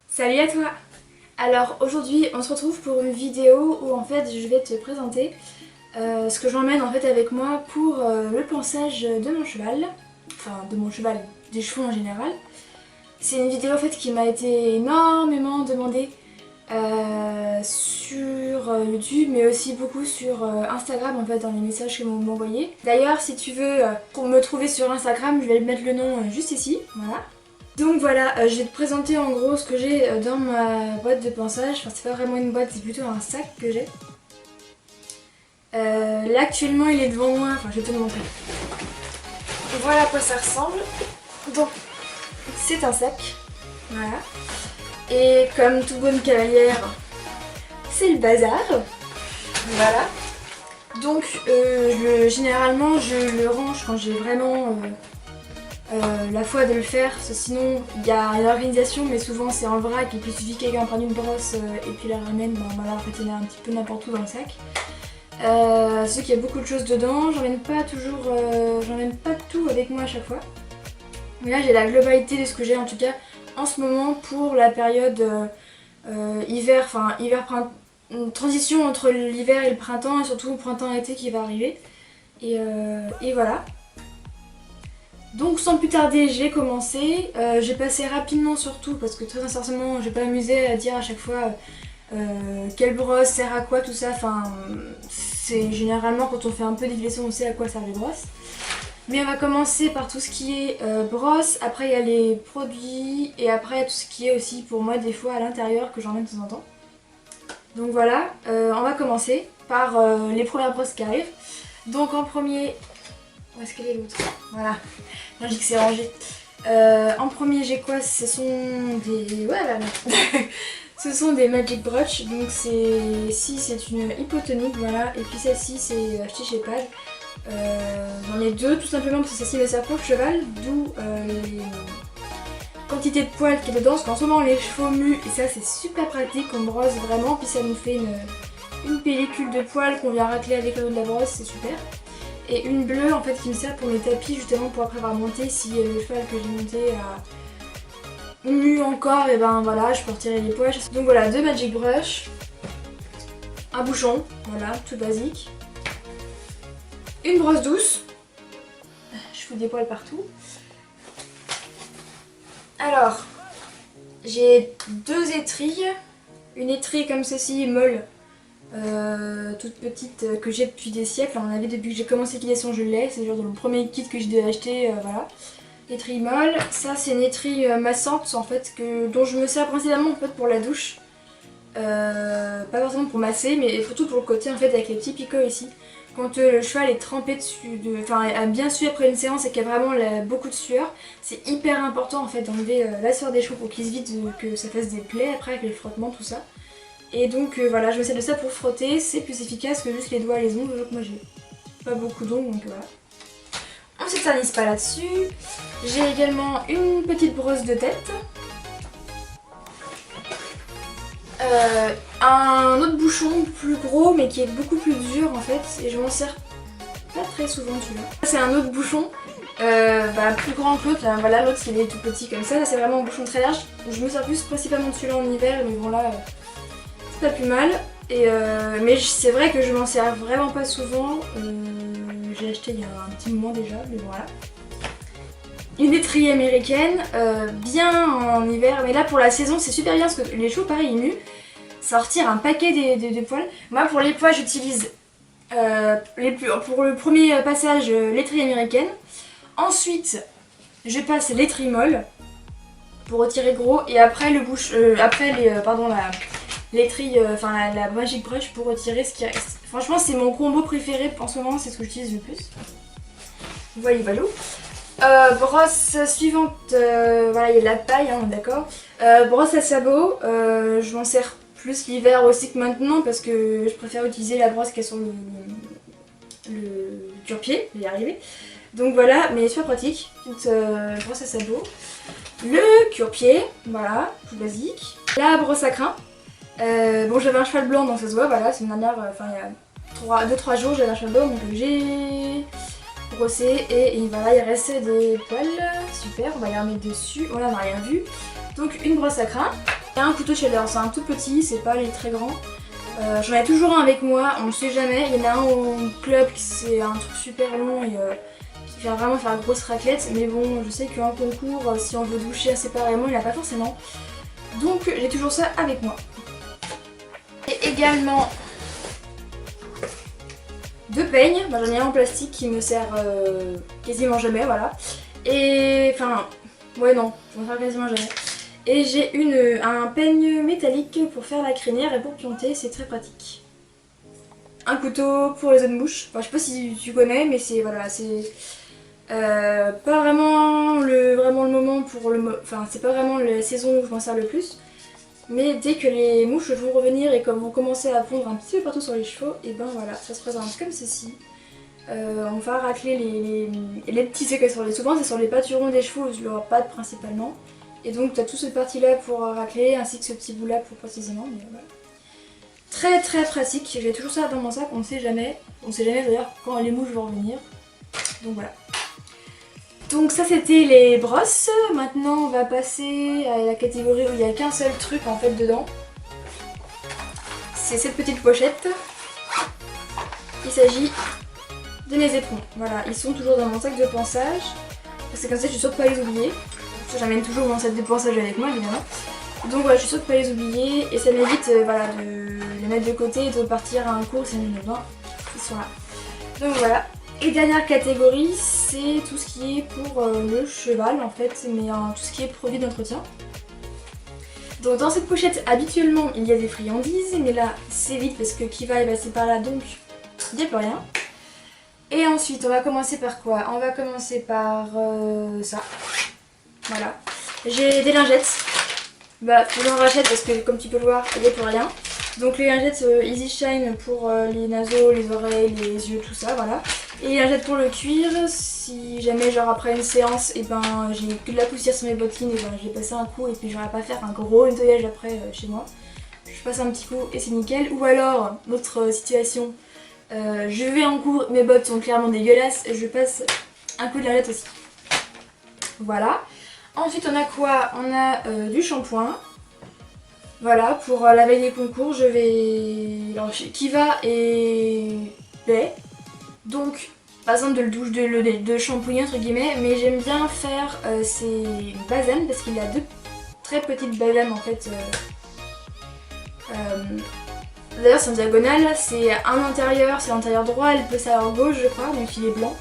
Salut à toi! Alors aujourd'hui on se retrouve pour une vidéo où en fait je vais te présenter ce que j'emmène en fait avec moi pour le pansage de mon cheval. Enfin de mon cheval, des chevaux en général. C'est une vidéo en fait qui m'a été énormément demandée sur YouTube mais aussi beaucoup sur Instagram en fait dans les messages que vous m'envoyez. D'ailleurs si tu veux pour me trouver sur Instagram je vais mettre le nom juste ici, voilà. Donc voilà, je vais te présenter en gros ce que j'ai dans ma boîte de pansage. Enfin c'est pas vraiment une boîte, c'est plutôt un sac que j'ai. Là actuellement il est devant moi, enfin je vais te le montrer. Et voilà à quoi ça ressemble. Donc c'est un sac, voilà. Et comme toute bonne cavalière, c'est le bazar. Voilà. Donc généralement je le range quand j'ai vraiment la foi de le faire, sinon il y a une organisation mais souvent c'est en vrac et puis il suffit que quelqu'un prenne une brosse et puis la ramène, ben voilà, en fait il y en a un petit peu n'importe où dans le sac. C'est qu'il y a beaucoup de choses dedans, j'emmène pas tout avec moi à chaque fois. Mais là j'ai la globalité de ce que j'ai en tout cas en ce moment pour la période hiver, enfin hiver-printemps, une transition entre l'hiver et le printemps et surtout le printemps-été qui va arriver. Et voilà. Donc sans plus tarder j'ai commencé, j'ai passé rapidement sur tout parce que très sincèrement je vais pas m'amuser à dire à chaque fois quelle brosse sert à quoi tout ça, enfin c'est généralement quand on fait un peu des leçons on sait à quoi servent les brosses. Mais on va commencer par tout ce qui est brosse, après il y a les produits et après il y a tout ce qui est aussi pour moi des fois à l'intérieur que j'emmène de temps en temps. Donc voilà, on va commencer par les premières brosses qui arrivent. Donc en premier, où est-ce qu'elle est l'autre? Voilà. Non, je dis que c'est rangé. En premier, j'ai quoi? Ce sont des... Voilà. Ce sont des Magic Brush. Donc si c'est une hypotonique, voilà. Et puis celle-ci, c'est acheté chez Pal. J'en ai deux, tout simplement parce que celle-ci me sert pour le cheval. D'où les quantités de poils qui est dedans. Parce qu'en ce moment, les chevaux muent. Et ça, c'est super pratique. On brosse vraiment. Puis ça nous fait une pellicule de poils qu'on vient racler avec l'eau de la brosse. C'est super. Et une bleue en fait qui me sert pour mes tapis justement pour après avoir monté si le cheval que j'ai monté a mu encore et ben voilà je peux retirer les poils. Donc voilà, deux Magic Brush, un bouchon, voilà, tout basique, une brosse douce, je fous des poils partout. Alors j'ai deux étrilles, une étrille comme ceci molle. Toute petite que j'ai depuis des siècles, on en avait depuis que j'ai commencé l'équitation, je l'ai, c'est genre dans le premier kit que j'ai acheté, voilà. Étrille molle, ça c'est une étrille massante en fait, dont je me sers principalement en fait pour la douche, pas forcément pour masser mais surtout pour le côté en fait avec les petits picots ici. Quand le cheval est trempé dessus, enfin a bien sué après une séance et qu'il y a vraiment beaucoup de sueur, c'est hyper important en fait d'enlever la sueur des chevaux pour qu'ils se vident, que ça fasse des plaies après avec les frottements tout ça. Et donc voilà, je me sers de ça pour frotter, c'est plus efficace que juste les doigts et les ongles, donc moi j'ai pas beaucoup d'ongles donc voilà. On s'éternise pas là-dessus. J'ai également une petite brosse de tête. Un autre bouchon plus gros mais qui est beaucoup plus dur en fait et je m'en sers pas très souvent celui-là. C'est un autre bouchon plus grand que l'autre, voilà l'autre il est tout petit comme ça, là c'est vraiment un bouchon très large. Je me sers plus principalement de celui-là en hiver mais bon là... pas plus mal, mais c'est vrai que je m'en sers vraiment pas souvent, j'ai acheté il y a un petit moment déjà, mais voilà. Une étrille américaine, bien en hiver, mais là pour la saison c'est super bien parce que les chevaux pareil ils muent, ça retire un paquet des poils. Moi pour les poils j'utilise pour le premier passage l'étrille américaine, ensuite je passe l'étrille molle pour retirer gros et après l'étrille, la Magic Brush pour retirer ce qui reste. Franchement c'est mon combo préféré en ce moment, c'est ce que j'utilise le plus. Voilà, brosse suivante, voilà il y a de la paille, hein, d'accord. Brosse à sabot, je m'en sers plus l'hiver aussi que maintenant parce que je préfère utiliser la brosse qui est sur le cure-pied, je vais y arriver. Donc voilà, mais super pratique, petite brosse à sabot. Le cure-pied, voilà, tout basique. La brosse à crin. Bon j'avais un cheval blanc donc ça se voit, voilà, c'est une dernière, enfin il y a 2-3 jours j'avais un cheval blanc donc j'ai brosser et voilà, il reste des poils. Super, on va les remettre dessus. Voilà, on n'a rien vu. Donc une brosse à crins et un couteau Sheller. C'est un tout petit, c'est pas les très grands. J'en ai toujours un avec moi, on ne sait jamais. Il y en a un au club qui c'est un truc super long et qui vient vraiment faire une grosse raclette. Mais bon, je sais qu'un concours, si on veut doucher séparément, il n'y en a pas forcément. Donc j'ai toujours ça avec moi. Et également deux peignes. J'en ai un en plastique qui me sert quasiment jamais, voilà. Et enfin, ouais non, je m'en sers quasiment jamais. Et j'ai un peigne métallique pour faire la crinière et pour pionter, c'est très pratique. Un couteau pour les œufs de mouche. Enfin, je sais pas si tu connais, mais c'est voilà, c'est pas vraiment le moment pour le... Enfin, c'est pas vraiment la saison où je m'en sers le plus. Mais dès que les mouches vont revenir et comme vont commencer à pondre un petit peu partout sur les chevaux, et ben voilà, ça se présente comme ceci. On va racler les petits séquelles sur les... Souvent c'est sur les pâturons des chevaux, je leur patte principalement. Et donc tu as toute cette partie là pour racler, ainsi que ce petit bout là pour précisément. Mais voilà. Très très pratique, j'ai toujours ça dans mon sac, on ne sait jamais. On ne sait jamais d'ailleurs quand les mouches vont revenir. Donc voilà. Donc ça c'était les brosses. Maintenant on va passer à la catégorie où il n'y a qu'un seul truc en fait dedans. C'est cette petite pochette. Il s'agit de mes éperons. Voilà, ils sont toujours dans mon sac de ponçage. C'est comme ça je suis sûre de ne pas les oublier. J'amène toujours mon sac de ponçage avec moi évidemment. Donc voilà, je suis sûre de ne pas les oublier et ça m'évite voilà, de les mettre de côté et de partir à un cours si j'en ai besoin. Ils sont là. Donc voilà. Et dernière catégorie, c'est tout ce qui est pour le cheval en fait, mais tout ce qui est produit d'entretien. Donc dans cette pochette, habituellement, il y a des friandises, mais là, c'est vide parce que Kiva est passé par là, donc il n'y a plus rien. Et ensuite, on va commencer par quoi? On va commencer par ça. Voilà. J'ai des lingettes. Bah, j'en rachète parce que comme tu peux le voir, il n'y a plus rien. Donc les lingettes Easy Shine pour les naseaux, les oreilles, les yeux, tout ça, voilà. Et les lingettes pour le cuir, si jamais genre après une séance, et ben j'ai que de la poussière sur mes bottines, et ben j'ai passé un coup et puis j'aurais pas à faire un gros nettoyage après chez moi. Je passe un petit coup et c'est nickel. Ou alors, autre situation, je vais en cours, mes bottes sont clairement dégueulasses, je passe un coup de lingette aussi. Voilà. Ensuite on a quoi? On a du shampoing. Voilà, pour la veille des concours, je vais... Alors, Kiva et lait. Donc, pas besoin de le douche, de shampooing entre guillemets, mais j'aime bien faire ces basanes parce qu'il a deux très petites basanes en fait. D'ailleurs, c'est en diagonale, c'est un intérieur, c'est l'intérieur droit, elle peut s'avoir gauche, je crois, donc il est blanc.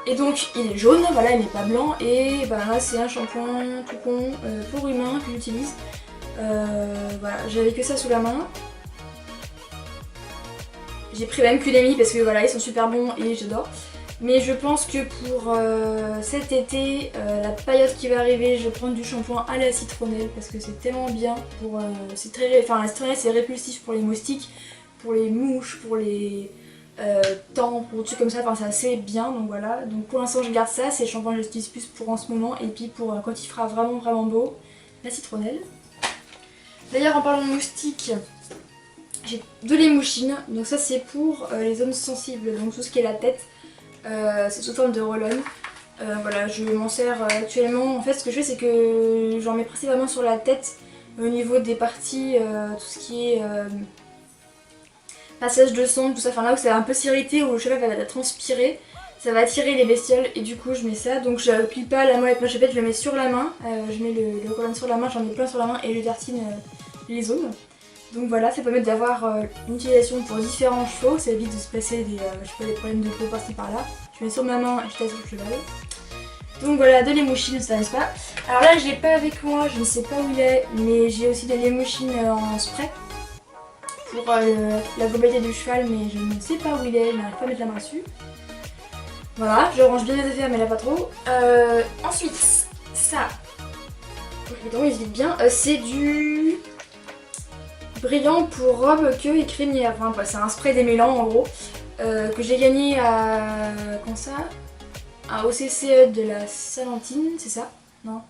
Et donc, il est jaune, voilà, il n'est pas blanc, et bah, là, c'est un shampoing tout con pour humain que j'utilise. Voilà, j'avais que ça sous la main. J'ai pris même Kudemi parce que voilà, ils sont super bons et j'adore. Mais je pense que pour cet été, la période qui va arriver, je vais prendre du shampoing à la citronnelle parce que c'est tellement bien. C'est très, enfin, la citronnelle c'est répulsif pour les moustiques, pour les mouches, pour les temps, pour des trucs comme ça, enfin c'est assez bien. Donc voilà, donc pour l'instant je garde ça, c'est le shampoing que j'utilise plus pour en ce moment. Et puis pour quand il fera vraiment beau, la citronnelle. D'ailleurs en parlant de moustiques, j'ai de l'émouchine, donc ça c'est pour les zones sensibles, donc tout ce qui est la tête, c'est sous forme de roll-on. Voilà, je m'en sers actuellement. En fait ce que je fais c'est que j'en mets principalement sur la tête, au niveau des parties, tout ce qui est passage de sang, tout ça, enfin là où ça va un peu s'irriter, où le cheval va transpirer, ça va attirer les bestioles et du coup je mets ça. Donc je n'appuie pas la molette, moi je le mets sur la main, je mets le roll-on sur la main, j'en mets plein sur la main et je tartine les zones. Donc voilà, ça permet d'avoir une utilisation pour différents chevaux, ça évite de se passer des, je sais pas, des problèmes de peau par-ci par-là. Je mets sur ma main et je tasse le cheval. Donc voilà, de l'émouchine, ça n'est-ce pas. Alors là je l'ai pas avec moi, je ne sais pas où il est, mais j'ai aussi de l'émouchine en spray pour la globalité du cheval, mais je ne sais pas où il est, je n'arrive pas à mettre la main dessus. Voilà, je range bien les affaires mais là pas trop. Ensuite, ça, évidemment il se vide bien, c'est du brillant pour robe, queue et crinière. Enfin, c'est un spray démêlant en gros que j'ai gagné à comment ça, un OCCE de la Salentine, c'est ça? Non.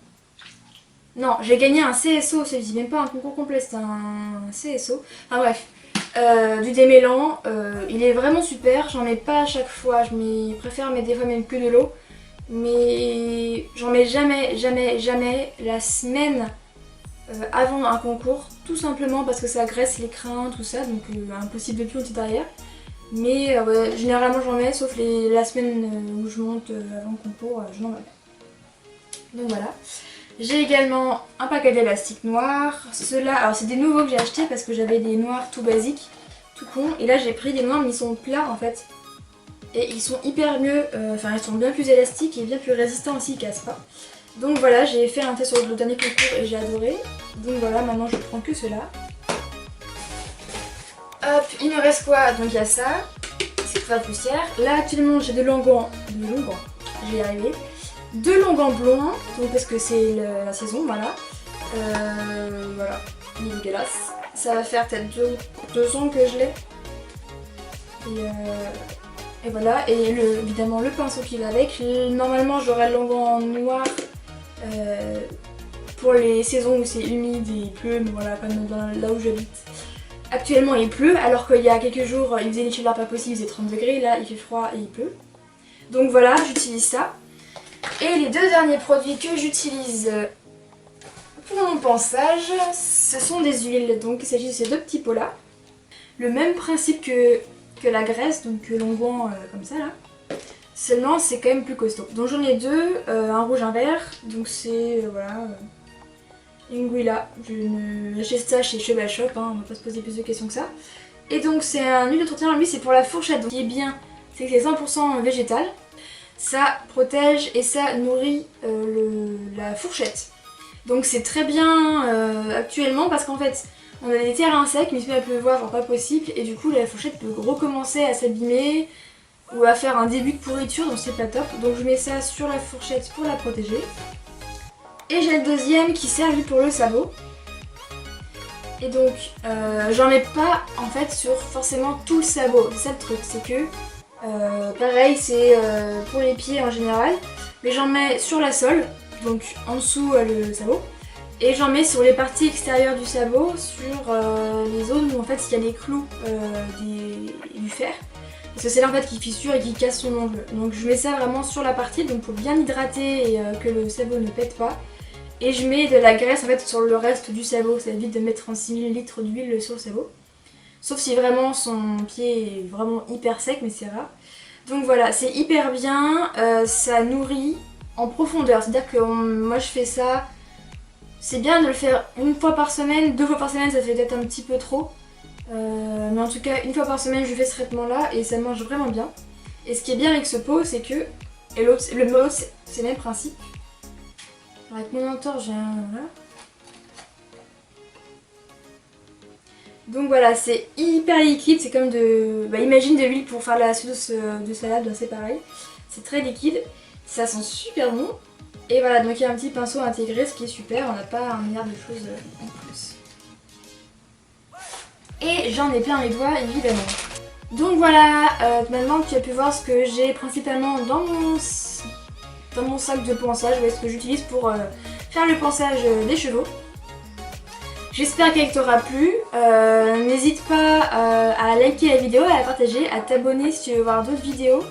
Non, j'ai gagné un CSO, c'est même pas un concours complet, c'est un CSO. Enfin bref, du démêlant. Il est vraiment super, j'en mets pas à chaque fois, préfère mettre des fois même que de l'eau. Mais j'en mets jamais la semaine avant un concours, tout simplement parce que ça graisse les crins, tout ça, donc impossible de pioncer derrière. Mais ouais, généralement j'en mets, sauf la semaine où je monte avant le concours, je n'en mets pas. Donc voilà. J'ai également un paquet d'élastiques noirs. Ceux-là, alors c'est des nouveaux que j'ai achetés parce que j'avais des noirs tout basiques, tout con. Et là j'ai pris des noirs mais ils sont plats en fait. Et ils sont hyper mieux, enfin ils sont bien plus élastiques et bien plus résistants aussi, ils cassent pas. Donc voilà, j'ai fait un test sur le dernier concours et j'ai adoré. Donc voilà, maintenant je prends que ceux-là. Hop, il me reste quoi? Donc il y a ça, c'est pour la poussière. Là actuellement j'ai de longan, je vais y arriver. Deux longs blancs, donc parce que c'est la saison, voilà. Voilà, il est dégueulasse. Ça va faire peut-être 2 ans que je l'ai. Et voilà, et évidemment le pinceau qui va avec. Normalement j'aurai le longan noir pour les saisons où c'est humide et il pleut, mais voilà, comme là où j'habite. Actuellement il pleut, alors qu'il y a quelques jours il faisait une chaleur pas possible, il faisait 30 degrés, là il fait froid et il pleut. Donc voilà, j'utilise ça. Et les deux derniers produits que j'utilise pour mon ponçage, ce sont des huiles. Donc il s'agit de ces deux petits pots là. Le même principe que la graisse, donc l'onguent comme ça là. Seulement c'est quand même plus costaud. Donc j'en ai deux, un rouge, un vert. Donc c'est voilà, Anguilla. J'ai acheté ça chez Cheval Shop, hein, on va pas se poser plus de questions que ça. Et donc c'est un huile d'entretien, lui c'est pour la fourchette. Donc ce qui est bien, c'est que c'est 100% végétal. Ça protège et ça nourrit la fourchette. Donc c'est très bien actuellement parce qu'en fait on a des terrains secs mais il se met à pleuvoir, genre pas possible, et du coup la fourchette peut recommencer à s'abîmer ou à faire un début de pourriture, donc c'est pas top. Donc je mets ça sur la fourchette pour la protéger. Et j'ai le deuxième qui sert lui pour le sabot. Et donc j'en mets pas en fait sur forcément tout le sabot, c'est ça le truc, c'est que pareil c'est pour les pieds en général, mais j'en mets sur la sole, donc en dessous le sabot, et j'en mets sur les parties extérieures du sabot, sur les zones où en fait il y a les clous du fer, parce que c'est là en fait qui fissure et qui casse son ongle. Donc je mets ça vraiment sur la partie, donc pour bien hydrater et que le sabot ne pète pas. Et je mets de la graisse en fait sur le reste du sabot, ça évite de mettre 36 ml d'huile sur le sabot. Sauf si vraiment son pied est vraiment hyper sec, mais c'est rare. Donc voilà, c'est hyper bien, ça nourrit en profondeur. C'est-à-dire que moi je fais ça, c'est bien de le faire une fois par semaine, 2 fois par semaine ça fait peut-être un petit peu trop. Mais en tout cas une fois par semaine je fais ce traitement là et ça mange vraiment bien. Et ce qui est bien avec ce pot c'est que, et l'autre, le mot c'est le même principe. Avec mon entorse j'ai un... Voilà. Donc voilà, c'est hyper liquide, c'est comme de... Bah, imagine de l'huile pour faire la sauce de salade, c'est pareil. C'est très liquide, ça sent super bon. Et voilà, donc il y a un petit pinceau intégré, ce qui est super, on n'a pas un milliard de choses en plus. Et j'en ai plein les doigts, évidemment. Donc voilà, maintenant tu as pu voir ce que j'ai principalement dans mon sac de ponçage, ce que j'utilise pour faire le ponçage des chevaux. J'espère qu'elle t'aura plu, n'hésite pas à liker la vidéo, à la partager, à t'abonner si tu veux voir d'autres vidéos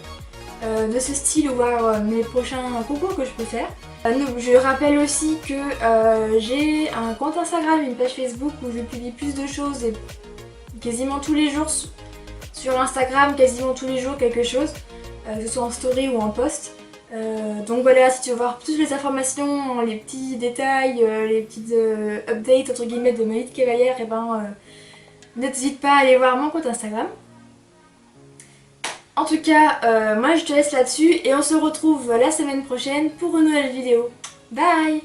de ce style ou voir mes prochains concours que je peux faire. Je rappelle aussi que j'ai un compte Instagram, une page Facebook où je publie plus de choses et quasiment tous les jours sur Instagram, quasiment tous les jours quelque chose, que ce soit en story ou en post. Donc voilà, si tu veux voir toutes les informations, les petits détails, les petites updates entre guillemets de ma vie de cavalière, et n'hésite pas à aller voir mon compte Instagram. En tout cas, moi je te laisse là-dessus et on se retrouve la semaine prochaine pour une nouvelle vidéo. Bye!